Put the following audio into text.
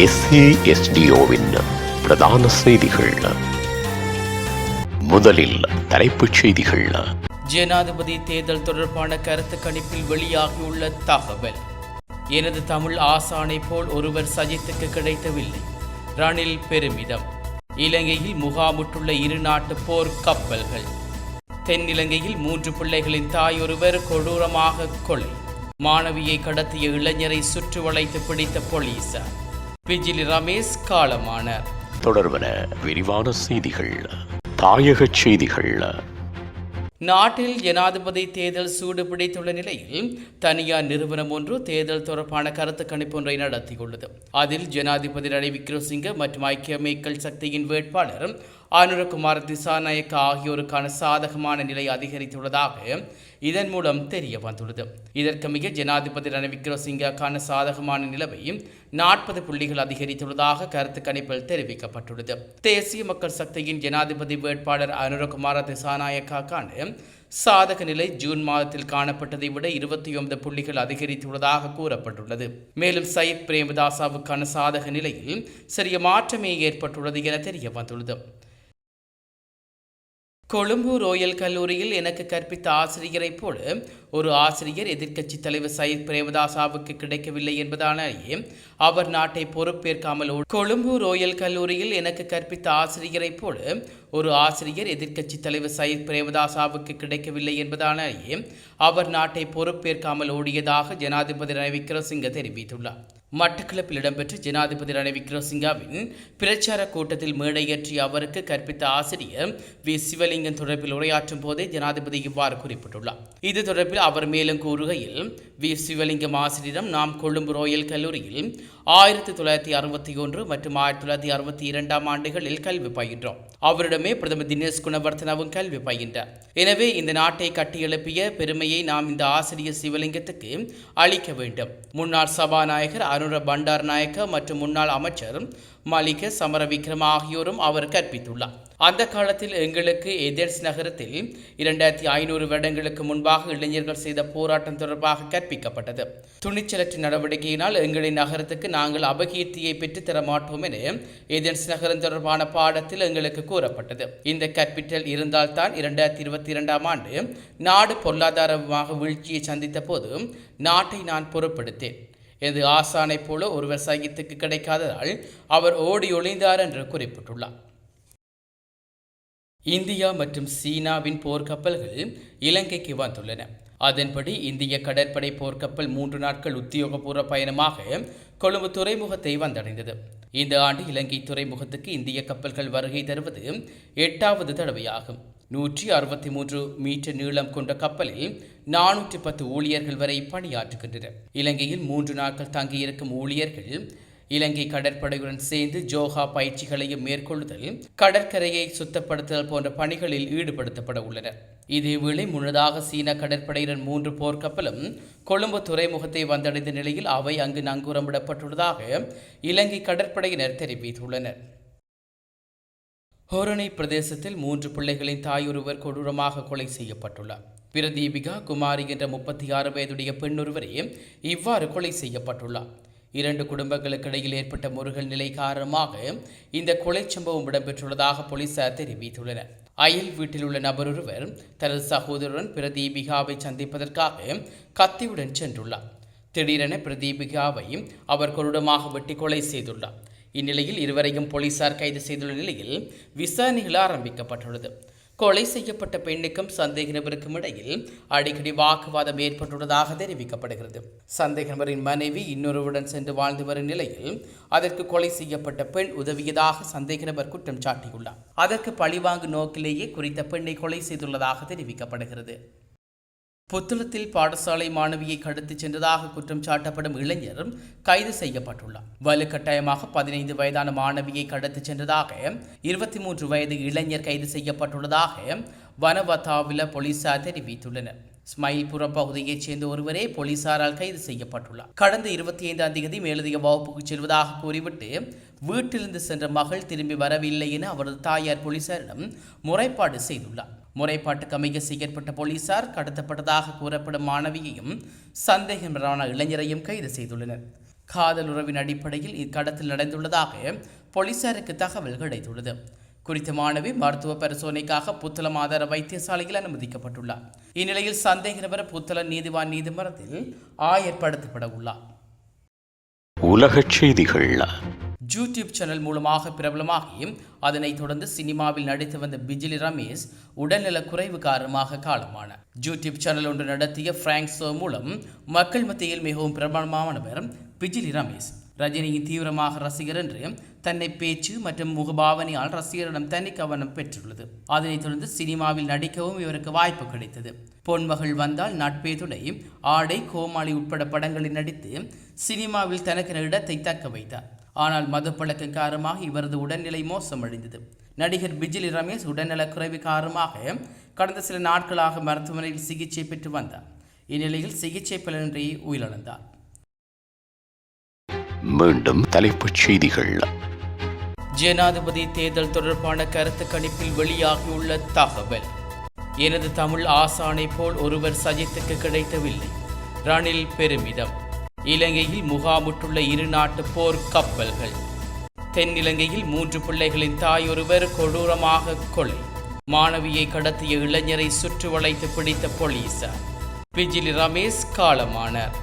SASDOவின் பிரதான செய்திகள். முதலில் தலைப்புச் செய்திகள். ஜனாதிபதி தேர்தல் தொடர்பான கருத்து கணிப்பில் வெளியாகியுள்ள தகவல். எனது தமிழ் ஆசானை போல் ஒருவர் சஜித்துக்கு கிடைக்கவில்லை. ரணில் பெருமிதம். இலங்கையில் முகாமிட்டுள்ள இரு நாட்டு போர் கப்பல்கள். தென்னிலங்கையில் 3 பிள்ளைகளின் தாய் ஒருவர் கொடூரமாக கொலை. மாணவியை கடத்திய இளைஞரை சுற்றி வளைத்து பிடித்த போலீசார். பிஜிலி ரமேஷ் காலமானார். தொடர்பன விரிவான செய்திகள். தாயகச் செய்திகள். நாட்டில் ஜனாதிபதி தேர்தல் சூடு பிடித்துள்ள நிலையில் தனியார் நிறுவனம் ஒன்று தேர்தல் தொடர்பான கருத்து கணிப்பு ஒன்றை நடத்தியுள்ளது. அதில் ஜனாதிபதி ரணில் விக்ரமசிங்க மற்றும் ஐக்கிய மக்கள் சக்தியின் வேட்பாளர் அனுரகுமார் திசாநாயக்க ஆகியோருக்கான சாதகமான நிலை அதிகரித்துள்ளதாக இதன் மூலம் தெரிய வந்துள்ளது. இதற்கமைய ஜனாதிபதி ரணில் விக்ரமசிங்கக்கான சாதகமான நிலைமை 40 புள்ளிகள் அதிகரித்துள்ளதாக கருத்து கணிப்பில் தெரிவிக்கப்பட்டுள்ளது. தேசிய மக்கள் சக்தியின் ஜனாதிபதி வேட்பாளர் அனுரகுமார திசாநாயக்கான சாதக நிலை ஜூன் மாதத்தில் காணப்பட்டதை விட 29 புள்ளிகள் அதிகரித்துள்ளதாக கூறப்பட்டுள்ளது. மேலும் சயித் பிரேமதாசாவுக்கான சாதக நிலையில் சிறிய மாற்றமே ஏற்பட்டுள்ளது என தெரிய வந்துள்ளது. கொழும்பு ரோயல் கல்லூரியில் எனக்கு கற்பித்த ஆசிரியரைப் போல ஒரு ஆசிரியர் எதிர்க்கட்சி தலைவர் சயித் பிரேமதாசாவுக்கு கிடைக்கவில்லை என்பதாலேயே அவர் நாட்டை பொறுப்பேற்காமல் கொழும்பு ரோயல் கல்லூரியில் எனக்கு கற்பித்த ஆசிரியரைப் போல ஒரு ஆசிரியர் எதிர்க்கட்சி தலைவர் சயித் பிரேமதாசாவுக்கு கிடைக்கவில்லை என்பதாலேயே அவர் நாட்டை பொறுப்பேற்காமல் ஓடியதாக ஜனாதிபதி ரணில் விக்ரமசிங்க தெரிவித்துள்ளார். மட்டக்களப்பில் இடம்பெற்ற ஜனாதிபதி ரணில் விக்ரமசிங்கவின் பிரச்சார கூட்டத்தில் மேடையேற்றிய அவருக்கு கற்பித்த ஆசிரியர் வி சிவலிங்கம் தொடர்பில் உரையாற்றும் போதே ஜனாதிபதி இவ்வாறு குறிப்பிட்டுள்ளார். இது தொடர்பில் அவர் மேலும் கூறுகையில், வி சிவலிங்கம் ஆசிரியரிடம் நாம் கொழும்பு ரோயல் கல்லூரியில் 1961 மற்றும் 1962 ஆண்டுகளில் கல்வி பயின்றோம். அவரிடமே பிரதமர் தினேஷ் குணவர்த்தனவும் கல்வி பயின்றார். எனவே இந்த நாட்டை கட்டியெழுப்பிய பெருமையை நாம் இந்த ஆசிரியர் சிவலிங்கத்துக்கு அளிக்க வேண்டும். முன்னாள் சபாநாயகர் அனுர பண்டார் நாயக்க மற்றும் முன்னாள் அமைச்சர் மலிக சமரவிக்ரம ஆகியோரும் அவர் கற்பித்துள்ளார். அந்த காலத்தில் எங்களுக்கு ஏதென்ஸ் நகரத்தில் 2500 வருடங்களுக்கு முன்பாக இளைஞர்கள் செய்த போராட்டம் தொடர்பாக கற்பிக்கப்பட்டது. துணிச்சலற்ற நடவடிக்கையினால் எங்களின் நகரத்துக்கு நாங்கள் அபகீர்த்தியை பெற்றுத்தர மாட்டோம் என ஏதென்ஸ் நகரம் தொடர்பான பாடத்தில் எங்களுக்கு கூறப்பட்டது. இந்த கற்பித்தல் இருந்தால்தான் 2022 ஆண்டு நாடு பொருளாதாரமாக வீழ்ச்சியை சந்தித்த போது நாட்டை நான் பொறுப்பெடுத்தேன். எனது ஆசானை போல ஒருவர் சகித்துக்கு கிடைக்காததால் அவர் ஓடி ஒளிந்தார் என்று குறிப்பிட்டுள்ளார். இந்தியா மற்றும் சீனாவின் போர்க்கப்பல்கள் இலங்கைக்கு வந்துள்ளன. அதன்படி இந்திய கடற்படை போர்க்கப்பல் 3 நாட்கள் உத்தியோகபூர்வ பயணமாக கொழும்பு துறைமுகத்தை வந்தடைந்தது. இந்த ஆண்டு இலங்கை துறைமுகத்துக்கு இந்திய கப்பல்கள் வருகை தருவது 8வது தடவையாகும். 163 மீட்டர் நீளம் கொண்ட கப்பலில் 410 ஊழியர்கள் வரை பணியாற்றுகின்றனர். இலங்கையில் 3 நாட்கள் தங்கியிருக்கும் ஊழியர்கள் இலங்கை கடற்படையுடன் சேர்ந்து ஜோகா பயிற்சிகளையும் மேற்கொள்ளுதல், கடற்கரையை சுத்தப்படுத்துதல் போன்ற பணிகளில் ஈடுபடுத்தப்பட உள்ளனர். இதேவேளை முன்னதாக சீன கடற்படையுடன் 3 போர்க்கப்பலும் கொழும்பு துறைமுகத்தை வந்தடைந்த நிலையில் அவை அங்கு நங்கூரமிடப்பட்டுள்ளதாக இலங்கை கடற்படையினர் தெரிவித்துள்ளனர். ஹோரணை பிரதேசத்தில் 3 பிள்ளைகளின் தாயொருவர் கொடூரமாக கொலை செய்யப்பட்டுள்ளார். பிரதீபிகா குமாரி என்ற 36 வயதுடைய பெண்ணொருவரே இவ்வாறு கொலை செய்யப்பட்டுள்ளார். 2 குடும்பங்களுக்கு இடையில் ஏற்பட்ட முருகல் நிலை காரணமாக இந்த கொலை சம்பவம் இடம்பெற்றுள்ளதாக போலீசார் தெரிவித்துள்ளனர். அயல் வீட்டில் உள்ள நபரொருவர் தனது சகோதரருடன் பிரதீபிகாவை சந்திப்பதற்காக கத்தியுடன் சென்றுள்ளார். திடீரென பிரதீபிகாவை அவர் கொடூரமாக வெட்டி கொலை செய்துள்ளார். இந்நிலையில் இருவரையும் போலீசார் கைது செய்துள்ள நிலையில் விசாரணைகள் ஆரம்பிக்கப்பட்டுள்ளது. கொலை செய்யப்பட்ட பெண்ணுக்கும் சந்தேக நபருக்கும் இடையில் அடிக்கடி வாக்குவாதம் ஏற்பட்டுள்ளதாக தெரிவிக்கப்படுகிறது. சந்தேக நபரின் மனைவி இன்னொருவருடன் சென்று வாழ்ந்து வரும் நிலையில் அதற்கு கொலை செய்யப்பட்ட பெண் உதவியதாக சந்தேக நபர் குற்றம் சாட்டியுள்ளார். அதற்கு பழிவாங்கும் நோக்கிலேயே குறித்த பெண்ணை கொலை செய்துள்ளதாக தெரிவிக்கப்படுகிறது. புத்தளத்தில் பாடசாலை மாணவியை கடத்திச் சென்றதாக குற்றம் சாட்டப்படும் இளைஞர் கைது செய்யப்பட்டுள்ளார். வலுக்கட்டாயமாக 15 வயதான மாணவியை கடத்திச் சென்றதாக 23 வயது இளைஞர் கைது செய்யப்பட்டுள்ளதாக வனவத்தாவில போலீசார் தெரிவித்துள்ளனர். ஸ்மைல்புரம் பகுதியைச் சேர்ந்த ஒருவரே போலீசாரால் கைது செய்யப்பட்டுள்ளார். கடந்த 25ஆம் தேதி மேலதிக வகுப்புக்கு செல்வதாக கூறிவிட்டு வீட்டிலிருந்து சென்ற மகள் திரும்பி வரவில்லை என அவரது தாயார் போலீசாரிடம் முறைப்பாடு செய்துள்ளார். முறைப்பாட்டுக்கு அமைய செய்யப்பட்ட போலீசார் கடத்தப்பட்டதாக கூறப்படும் மாணவியையும் சந்தேகமான இளைஞரையும் கைது செய்துள்ளனர். காதல் உறவின் அடிப்படையில் இக்கடத்தல் நடந்துள்ளதாக போலீசாருக்கு தகவல் கிடைத்துள்ளது. குறித்த மாணவி மருத்துவ பரிசோதனைக்காக புத்தளம் ஆதார வைத்தியசாலையில் அனுமதிக்கப்பட்டுள்ளார். இந்நிலையில் சந்தேக நபர் புத்தளம் நீதிவான் நீதிமன்றத்தில் ஆயர்படுத்தப்பட உள்ளார். உலகச் செய்திகள். யூடியூப் சேனல் மூலமாக பிரபலமாகி அதனைத் தொடர்ந்து சினிமாவில் நடித்து வந்த பிஜிலி ரமேஷ் உடல்நல குறைவு காரணமாக காலமானார். யூடியூப் சேனல் ஒன்று நடத்திய பிராங்க் ஷோ மூலம் மக்கள் மத்தியில் மிகவும் பிரபலமானவர் பிஜிலி ரமேஷ். ரஜினியின் தீவிரமாக ரசிகர் என்று தன்னை பேச்சு மற்றும் முகபாவனையால் ரசிகரிடம் தனி கவனம் பெற்றுள்ளது. அதனைத் தொடர்ந்து சினிமாவில் நடிக்கவும் இவருக்கு வாய்ப்பு கிடைத்தது. பொன்மகள் வந்தால், நட்பே துணை, ஆடை, கோமாளி உட்பட படங்களில் நடித்து சினிமாவில் தனக்கென இடத்தை தக்க வைத்தார். ஆனால் மது பழக்கம் காரணமாக இவரது உடல்நிலை மோசமடைந்தது. நடிகர் பிஜிலி ரமேஷ் உடல்நலக் குறைவு காரணமாக கடந்த சில நாட்களாக மருத்துவமனையில் சிகிச்சை பெற்று வந்தார். இந்நிலையில் சிகிச்சை பலனின்றி உயிரிழந்தார். மீண்டும் தலைப்புச் செய்திகள். ஜனாதிபதி தேர்தல் தொடர்பான கருத்து கணிப்பில் வெளியாகியுள்ள தகவல். எனது தமிழ் ஆசானை போல் ஒருவர் சஜித்துக்கு கிடைக்கவில்லை. ரணில் பெருமிதம். இலங்கையில் முகாமிட்டுள்ள 2 நாட்டு போர் கப்பல்கள். தென்னிலங்கையில் 3 பிள்ளைகளின் தாயொருவர் கொடூரமாக கொலை. மாணவியை கடத்திய இளைஞரை சுற்றி வளைத்து பிடித்த போலீசார். பிஜிலி ரமேஷ் காலமானார்.